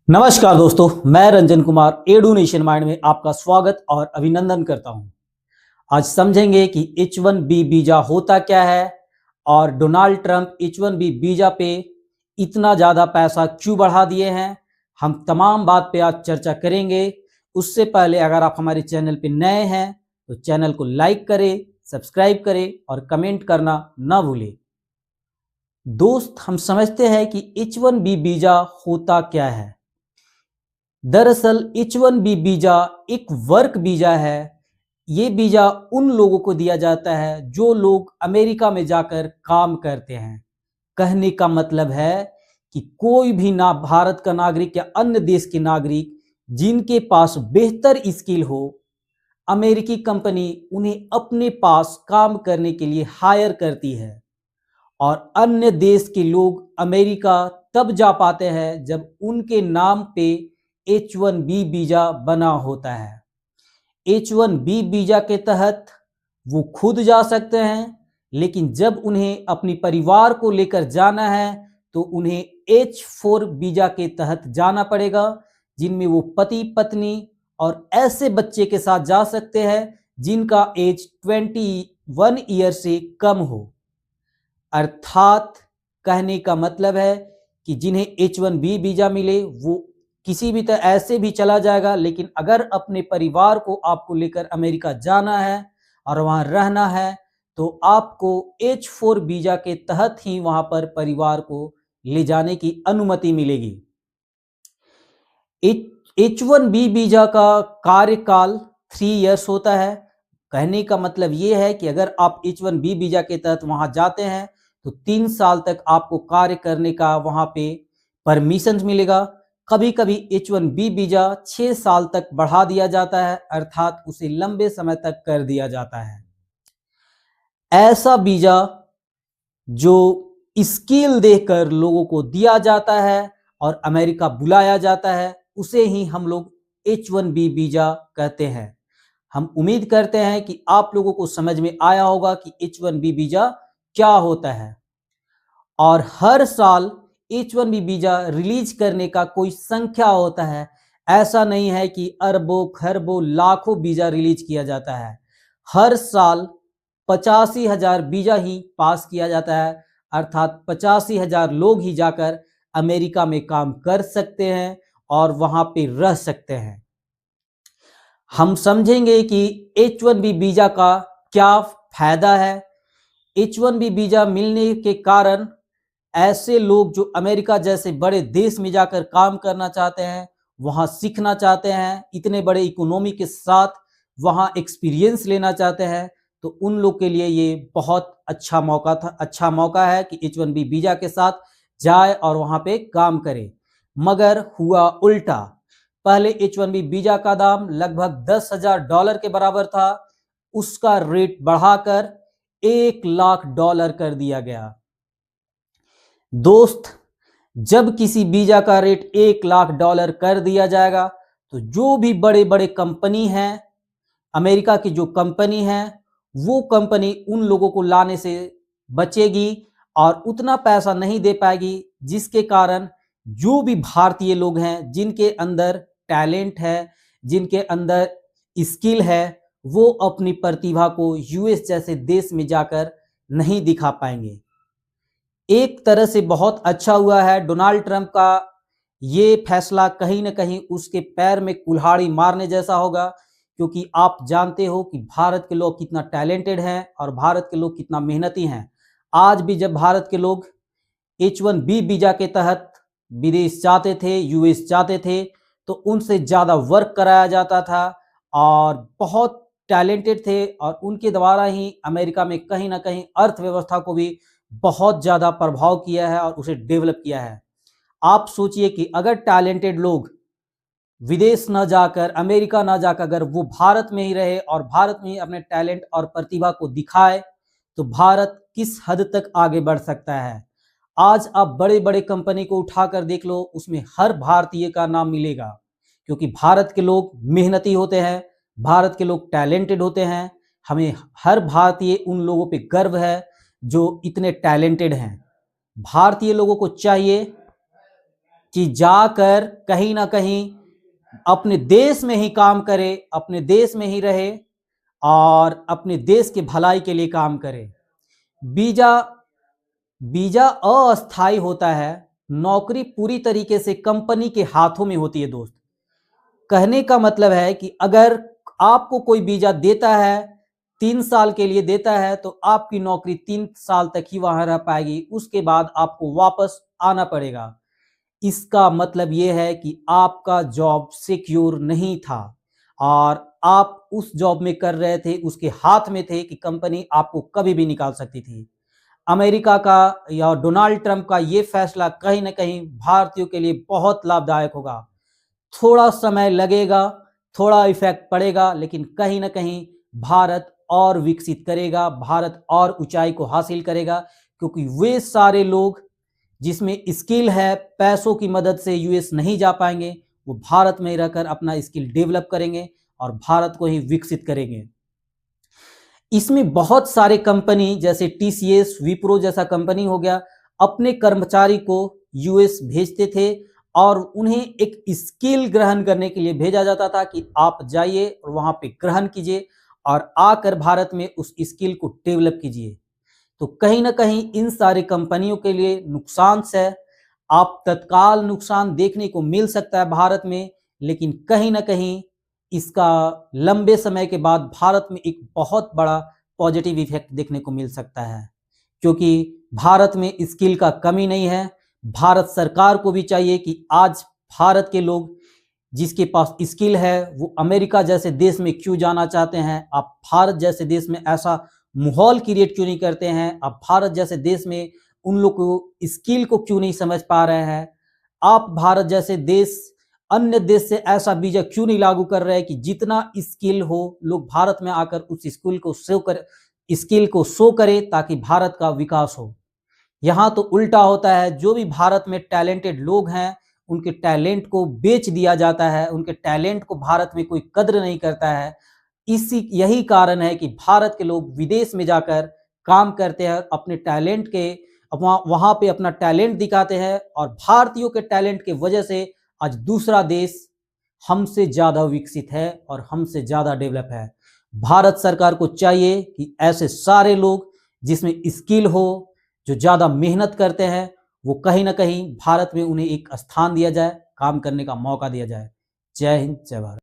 नमस्कार दोस्तों, मैं रंजन कुमार एडुनेशन माइंड में आपका स्वागत और अभिनंदन करता हूं। आज समझेंगे कि H1B वीजा होता क्या है और डोनाल्ड ट्रंप H1B वीजा पे इतना ज़्यादा पैसा क्यों बढ़ा दिए हैं। हम तमाम बात पे आज चर्चा करेंगे। उससे पहले अगर आप हमारे चैनल पे नए हैं तो चैनल को लाइक करें, सब्सक्राइब करें और कमेंट करना ना भूलें। दोस्त, हम समझते हैं कि H1B वीजा होता क्या है। दरअसल H1B वीजा एक वर्क वीजा है। ये वीजा उन लोगों को दिया जाता है जो लोग अमेरिका में जाकर काम करते हैं। कहने का मतलब है कि कोई भी ना भारत का नागरिक या अन्य देश के नागरिक जिनके पास बेहतर स्किल हो, अमेरिकी कंपनी उन्हें अपने पास काम करने के लिए हायर करती है। और अन्य देश के लोग अमेरिका तब जा पाते हैं जब उनके नाम पे H1B वीजा बना होता है। H1B वीजा के तहत वो खुद जा सकते हैं, लेकिन जब उन्हें अपनी परिवार को लेकर जाना है तो उन्हें H4 वीजा के तहत जाना पड़ेगा, जिनमें वो पति पत्नी और ऐसे बच्चे के साथ जा सकते हैं जिनका एज 21 ईयर से कम हो। अर्थात कहने का मतलब है कि जिन्हें H1B वीजा मिले वो किसी भी तरह ऐसे भी चला जाएगा, लेकिन अगर अपने परिवार को आपको लेकर अमेरिका जाना है और वहां रहना है तो आपको H4 वीजा के तहत ही वहां पर परिवार को ले जाने की अनुमति मिलेगी। H1B वीजा का कार्यकाल 3 इयर्स होता है। कहने का मतलब ये है कि अगर आप H1B वीजा के तहत वहां जाते हैं तो 3 साल तक आपको कार्य करने का वहां पे परमिशन मिलेगा। कभी कभी H1B वीजा 6 साल तक बढ़ा दिया जाता है, अर्थात उसे लंबे समय तक कर दिया जाता है। ऐसा वीजा जो स्किल देकर लोगों को दिया जाता है और अमेरिका बुलाया जाता है, उसे ही हम लोग H1B वीजा कहते हैं। हम उम्मीद करते हैं कि आप लोगों को समझ में आया होगा कि H1B वीजा क्या होता है। और हर साल H1B वीजा रिलीज करने का कोई संख्या होता है। ऐसा नहीं है कि अरबों खरबों लाखों वीजा रिलीज किया जाता है। हर साल 85,000 वीजा ही पास किया जाता है, अर्थात 85,000 लोग ही जाकर अमेरिका में काम कर सकते हैं और वहां पे रह सकते हैं। हम समझेंगे कि H1B वीजा का क्या फायदा है। H1B वीजा मिलने के कारण ऐसे लोग जो अमेरिका जैसे बड़े देश में जाकर काम करना चाहते हैं, वहां सीखना चाहते हैं, इतने बड़े इकोनॉमी के साथ वहां एक्सपीरियंस लेना चाहते हैं, तो उन लोग के लिए ये बहुत अच्छा मौका है कि H1B वीजा के साथ जाए और वहां पे काम करे। मगर हुआ उल्टा। पहले H1B वीजा का दाम लगभग $10,000 के बराबर था, उसका रेट बढ़ाकर $1,00,000 कर दिया गया। दोस्त, जब किसी वीजा का रेट $1,00,000 कर दिया जाएगा तो जो भी बड़े बड़े कंपनी हैं, अमेरिका की जो कंपनी है, वो कंपनी उन लोगों को लाने से बचेगी और उतना पैसा नहीं दे पाएगी, जिसके कारण जो भी भारतीय लोग हैं जिनके अंदर टैलेंट है, जिनके अंदर स्किल है, वो अपनी प्रतिभा को यूएस जैसे देश में जाकर नहीं दिखा पाएंगे। एक तरह से बहुत अच्छा हुआ है डोनाल्ड ट्रंप का ये फैसला, कहीं ना कहीं उसके पैर में कुल्हाड़ी मारने जैसा होगा, क्योंकि आप जानते हो कि भारत के लोग कितना टैलेंटेड हैं और भारत के लोग कितना मेहनती हैं। आज भी जब भारत के लोग H1B वीजा के तहत विदेश जाते थे, यूएस जाते थे, तो उनसे ज़्यादा वर्क कराया जाता था और बहुत टैलेंटेड थे और उनके द्वारा ही अमेरिका में कहीं ना कहीं अर्थव्यवस्था को भी बहुत ज़्यादा प्रभाव किया है और उसे डेवलप किया है। आप सोचिए कि अगर टैलेंटेड लोग विदेश न जाकर, अमेरिका न जाकर, अगर वो भारत में ही रहे और भारत में ही अपने टैलेंट और प्रतिभा को दिखाए, तो भारत किस हद तक आगे बढ़ सकता है। आज आप बड़े बड़े कंपनी को उठाकर देख लो, उसमें हर भारतीय का नाम मिलेगा, क्योंकि भारत के लोग मेहनती होते हैं, भारत के लोग टैलेंटेड होते हैं। हमें हर भारतीय उन लोगों पे गर्व है जो इतने टैलेंटेड हैं। भारतीय लोगों को चाहिए कि जाकर कहीं ना कहीं अपने देश में ही काम करे, अपने देश में ही रहे और अपने देश के भलाई के लिए काम करे। वीजा वीजा अस्थायी होता है, नौकरी पूरी तरीके से कंपनी के हाथों में होती है दोस्त। कहने का मतलब है कि अगर आपको कोई वीजा देता है, 3 साल के लिए देता है, तो आपकी नौकरी 3 साल तक ही वहां रह पाएगी, उसके बाद आपको वापस आना पड़ेगा। इसका मतलब यह है कि आपका जॉब सिक्योर नहीं था और आप उस जॉब में कर रहे थे, उसके हाथ में थे कि कंपनी आपको कभी भी निकाल सकती थी। अमेरिका का या डोनाल्ड ट्रंप का ये फैसला कहीं ना कहीं भारतीयों के लिए बहुत लाभदायक होगा। थोड़ा समय लगेगा, थोड़ा इफेक्ट पड़ेगा, लेकिन कहीं ना कहीं भारत और विकसित करेगा, भारत और ऊंचाई को हासिल करेगा, क्योंकि वे सारे लोग जिसमें स्किल है, पैसों की मदद से यूएस नहीं जा पाएंगे, वो भारत में रहकर अपना स्किल डेवलप करेंगे और भारत को ही विकसित करेंगे। इसमें बहुत सारे कंपनी जैसे टीसीएस, विप्रो जैसा कंपनी हो गया, अपने कर्मचारी को यूएस भेजते थे और उन्हें एक स्किल ग्रहण करने के लिए भेजा जाता था कि आप जाइए और वहां पे ग्रहण कीजिए और आकर भारत में उस स्किल को डेवलप कीजिए। तो कहीं ना कहीं इन सारी कंपनियों के लिए नुकसान से आप तत्काल नुकसान देखने को मिल सकता है भारत में, लेकिन कहीं ना कहीं इसका लंबे समय के बाद भारत में एक बहुत बड़ा पॉजिटिव इफेक्ट देखने को मिल सकता है, क्योंकि भारत में स्किल का कमी नहीं है। भारत सरकार को भी चाहिए कि आज भारत के लोग जिसके पास स्किल है वो अमेरिका जैसे देश में क्यों जाना चाहते हैं, आप भारत जैसे देश में ऐसा माहौल क्रिएट क्यों नहीं करते हैं, आप भारत जैसे देश में उन लोग को स्किल को क्यों नहीं समझ पा रहे हैं, आप भारत जैसे देश अन्य देश से ऐसा वीजा क्यों नहीं लागू कर रहे हैं कि जितना स्किल हो लोग भारत में आकर उस स्किल को शो करे ताकि भारत का विकास हो। यहाँ तो उल्टा होता है, जो भी भारत में टैलेंटेड लोग हैं उनके टैलेंट को बेच दिया जाता है, उनके टैलेंट को भारत में कोई कद्र नहीं करता है। यही कारण है कि भारत के लोग विदेश में जाकर काम करते हैं, अपने टैलेंट के वहां पे अपना टैलेंट दिखाते हैं और भारतीयों के टैलेंट के वजह से आज दूसरा देश हमसे ज्यादा विकसित है और हमसे ज्यादा डेवलप है। भारत सरकार को चाहिए कि ऐसे सारे लोग जिसमें स्किल हो, जो ज्यादा मेहनत करते हैं, वो कहीं ना कहीं भारत में उन्हें एक स्थान दिया जाए, काम करने का मौका दिया जाए। जय हिंद, जय भारत।